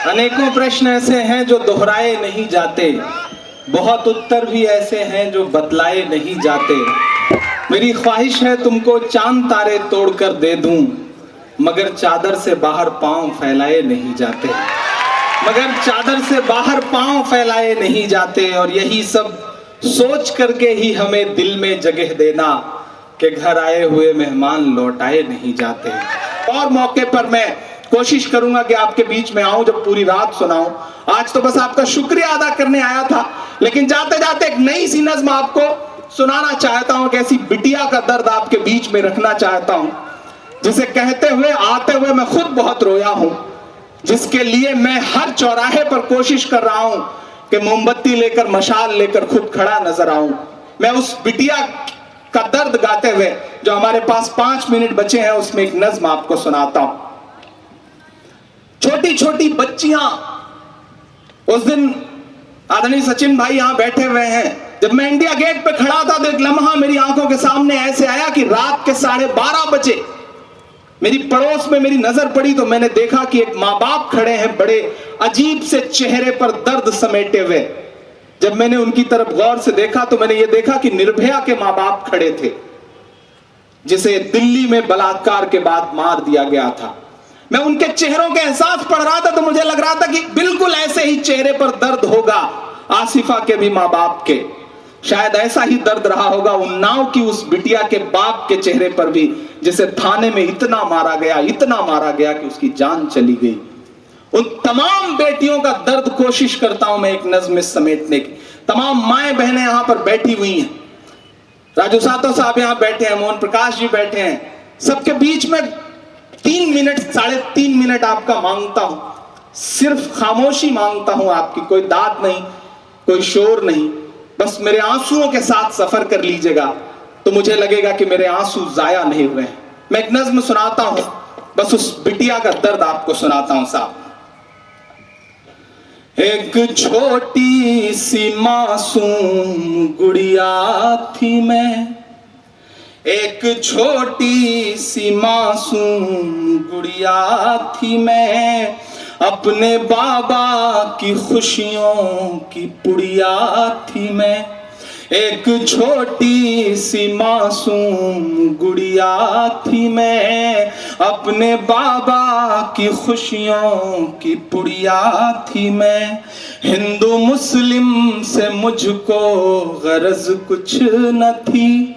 अनेकों प्रश्न ऐसे हैं जो दोहराए नहीं जाते, बहुत उत्तर भी ऐसे हैं जो बतलाए नहीं जाते। मेरी ख्वाहिश है तुमको चांद तारे तोड़कर दे दूं, मगर चादर से बाहर पांव फैलाए नहीं जाते, मगर चादर से बाहर पांव फैलाए नहीं जाते। और यही सब सोच करके ही हमें दिल में जगह देना कि घर आए हुए मेहमान लौटाए नहीं जाते। और मौके पर मैं कोशिश करूंगा कि आपके बीच में आऊं, जब पूरी रात सुनाऊं। आज तो बस आपका शुक्रिया अदा करने आया था, लेकिन जाते जाते एक नई सी नज्म आपको सुनाना चाहता हूं, कैसी बिटिया का दर्द आपके बीच में रखना चाहता हूं, जिसे कहते हुए आते हुए मैं खुद बहुत रोया हूं, जिसके लिए मैं हर चौराहे पर कोशिश कर रहा हूं कि मोमबत्ती लेकर मशाल लेकर खुद खड़ा नजर आऊं। मैं उस बिटिया का दर्द गाते हुए जो हमारे पास 5 मिनट बचे हैं उसमें एक नज्म आपको सुनाता हूं। छोटी छोटी बच्चियां, उस दिन आदरणीय सचिन भाई यहां बैठे हुए हैं, जब मैं इंडिया गेट पे खड़ा था तो एक लम्हा मेरी आंखों के सामने ऐसे आया कि रात के 12:30 बजे मेरी पड़ोस में मेरी नजर पड़ी तो मैंने देखा कि एक माँ बाप खड़े हैं बड़े अजीब से चेहरे पर दर्द समेटे हुए। जब मैंने उनकी तरफ गौर से देखा तो मैंने ये देखा कि निर्भया के माँ बाप खड़े थे, जिसे दिल्ली में बलात्कार के बाद मार दिया गया था। मैं उनके चेहरों के एहसास पढ़ रहा था तो मुझे लग रहा था कि बिल्कुल ऐसे ही चेहरे पर दर्द होगा आसिफा के भी माँ बाप के। शायद ऐसा ही दर्द रहा होगा उन्नाव की उस बिटिया के बाप के चेहरे पर भी, जिसे थाने में इतना मारा गया कि उसकी जान चली गई। उन तमाम बेटियों का दर्द कोशिश करता हूं मैं एक नज्म में समेटने की। तमाम माएं बहनें यहां पर बैठी हुई हैं, राजू सातो साहब यहां बैठे हैं, मोहन प्रकाश जी बैठे हैं, सबके बीच में 3 मिनट 3.5 मिनट आपका मांगता हूं, सिर्फ खामोशी मांगता हूं आपकी। कोई दाद नहीं, कोई शोर नहीं, बस मेरे आंसुओं के साथ सफर कर लीजिएगा तो मुझे लगेगा कि मेरे आंसू जाया नहीं हुए हैं। मैं एक नज्म सुनाता हूं, बस उस बिटिया का दर्द आपको सुनाता हूं साहब। एक छोटी सी मासूम गुड़िया थी मैं, एक छोटी सी मासूम गुड़िया थी मैं, अपने बाबा की खुशियों की पुड़िया थी मैं। एक छोटी सी मासूम गुड़िया थी मैं, अपने बाबा की खुशियों की पुड़िया थी मैं। हिंदू मुस्लिम से मुझको गरज कुछ न थी,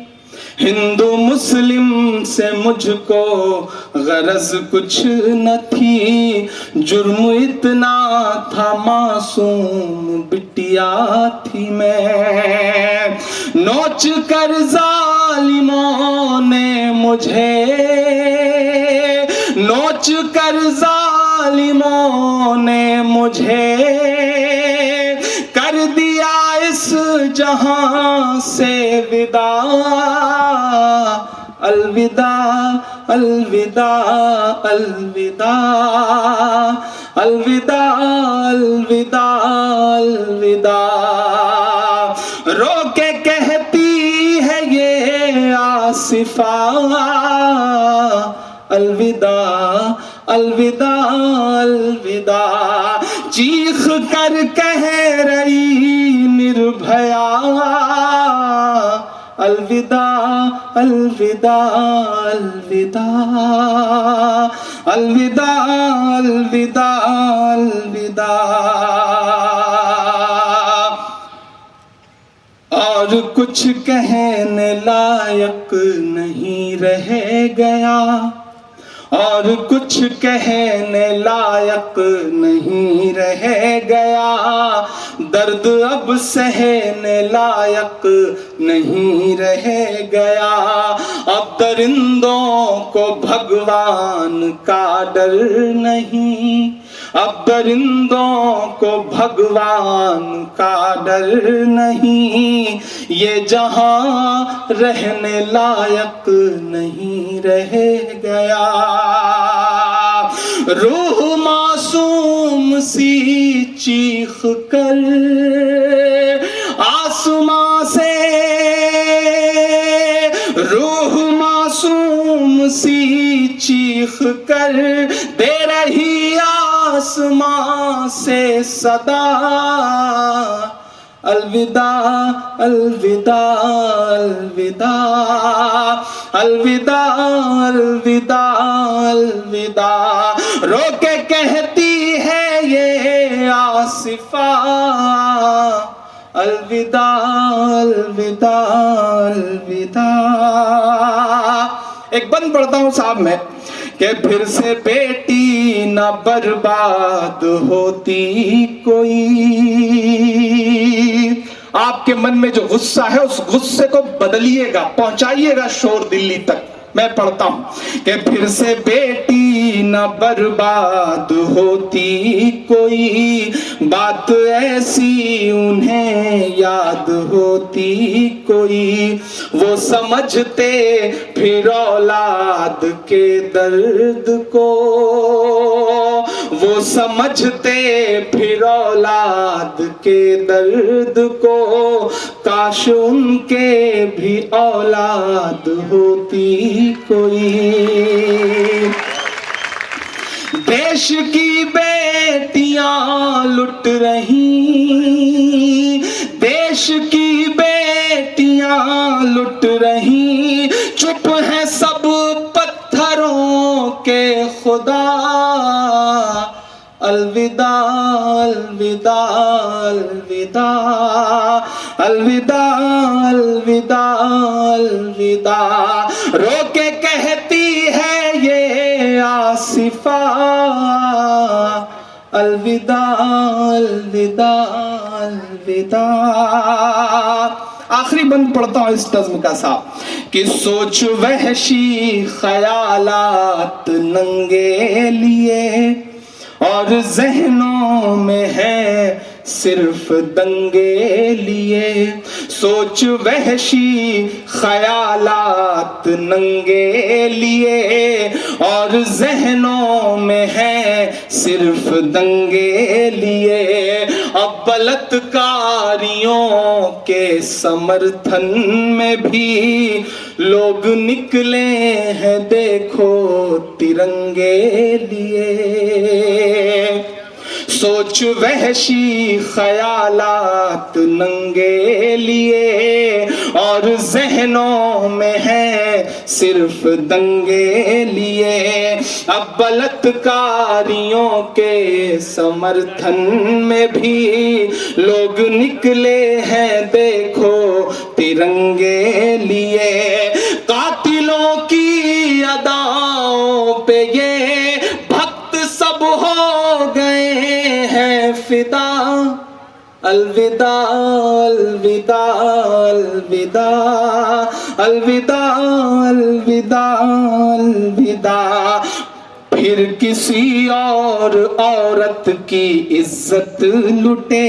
हिंदू मुस्लिम से मुझको गरज कुछ न थी, जुर्म इतना था मासूम बिटिया थी मैं। नोच कर जालिमों ने मुझे, नोच कर जालिमों ने मुझे कर दिया इस जहां से विदा। अलविदा अलविदा अलविदा अलविदा अलविदा अलविदा। रो के कहती है ये आसिफा, अलविदा अलविदा अलविदा। चीख कर कह रही निर्भया, अलविदा अलविदा अलविदा अलविदा अलविदा अलविदा। और कुछ कहने लायक नहीं रह गया, और कुछ कहने लायक नहीं रह गया, दर्द अब सहने लायक नहीं रह गया। अब दरिंदों को भगवान का डर नहीं, अब दरिंदों को भगवान का डर नहीं, ये जहां रहने लायक नहीं रह गया। रूह मासूम सी चीख कर आसमां से, रूह मासूम सी चीख कर दे रही आसमां से सदा, अलविदा अलविदा अलविदा अलविदा अलविदा अलविदा। रो के कहती है ये आसिफा, अलविदा अलविदा अलविदा। एक बंद पढ़ता हूं साहब मैं कि फिर से बेटी न बर्बाद होती कोई। आपके मन में जो गुस्सा है उस गुस्से को बदलिएगा, पहुंचाइएगा शोर दिल्ली तक। मैं पढ़ता हूं कि फिर से बेटी न बर्बाद होती कोई, बात ऐसी उन्हें याद होती कोई। वो समझते फिर औलाद के दर्द को, वो समझते फिर औलाद के दर्द को। काश उनके भी औलाद होती कोई। देश की बेटियां लुट रही, देश की बेटियां लुट रही। चुप है सब पत्थरों के खुदा, अलविदा अलविदा अलविदा अलविदा अलविदा अलविदा। रो के कहती है ये आसिफा, अलविदा अलविदा अलविदा। आखिरी बंद पढ़ता हूं इस नज्म का साहब कि सोच वहशी ख्यालात नंगे लिए, और जहनों में है सिर्फ दंगे लिए। सोच वहशी ख्यालात नंगे लिए, और जहनों में है सिर्फ दंगे लिए। अब बलात्कारियों के समर्थन में भी लोग निकले हैं देखो तिरंगे लिए। सोच वहशी ख्यालात नंगे लिए, और जहनों में है सिर्फ दंगे लिए। अब बलात्कारियों के समर्थन में भी लोग निकले हैं देखो तिरंगे लिए। कातिलों की अदाओं पे ये भक्त सब हो गए हैं फिदा, अलविदा अलविदा अलविदा अलविदा अलविदा अलविदा। फिर किसी और औरत की इज्जत लुटे,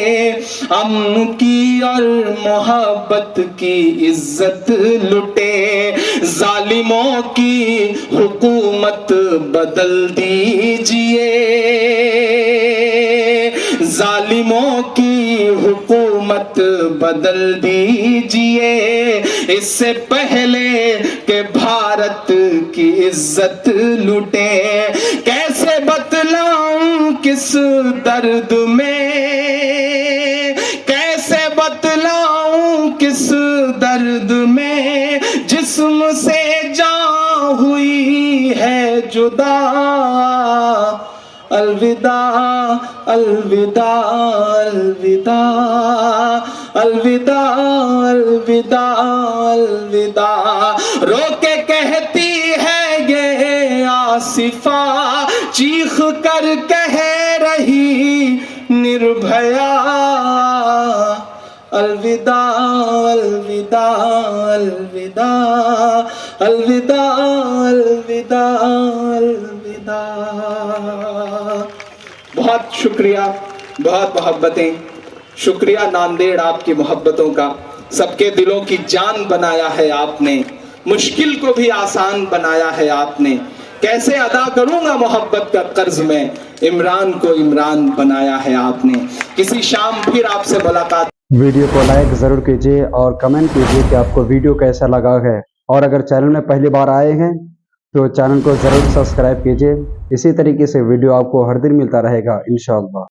अमन की और मोहब्बत की इज्जत लुटे। जालिमों की हुकूमत बदल दीजिए, जालिमों की हुकूमत बदल दीजिए। इससे पहले कि भारत की इज्जत लुटे। कैसे बतलाऊं किस दर्द में, कैसे बतलाऊं किस दर्द में, जिस्म से जान हुई है जुदा। अलविदा अलविदा अलविदा अलविदा अलविदा अलविदा। रो के कहती है ये आसिफा, चीख कर कह रही निर्भया। अलविदा अलविदा अलविदा अलविदा अलविदा अलविदा। बहुत शुक्रिया, बहुत मोहब्बतें। शुक्रिया नांदेड़ आपकी मोहब्बतों का। सबके दिलों की जान बनाया है आपने, मुश्किल को भी आसान बनाया है आपने। कैसे अदा करूंगा मोहब्बत का कर्ज में, इमरान को इमरान बनाया है आपने। किसी शाम फिर आपसे मुलाकात। वीडियो को लाइक ज़रूर कीजिए और कमेंट कीजिए कि आपको वीडियो कैसा लगा है। और अगर चैनल में पहली बार आए हैं तो चैनल को ज़रूर सब्सक्राइब कीजिए। इसी तरीके से वीडियो आपको हर दिन मिलता रहेगा इंशाअल्लाह।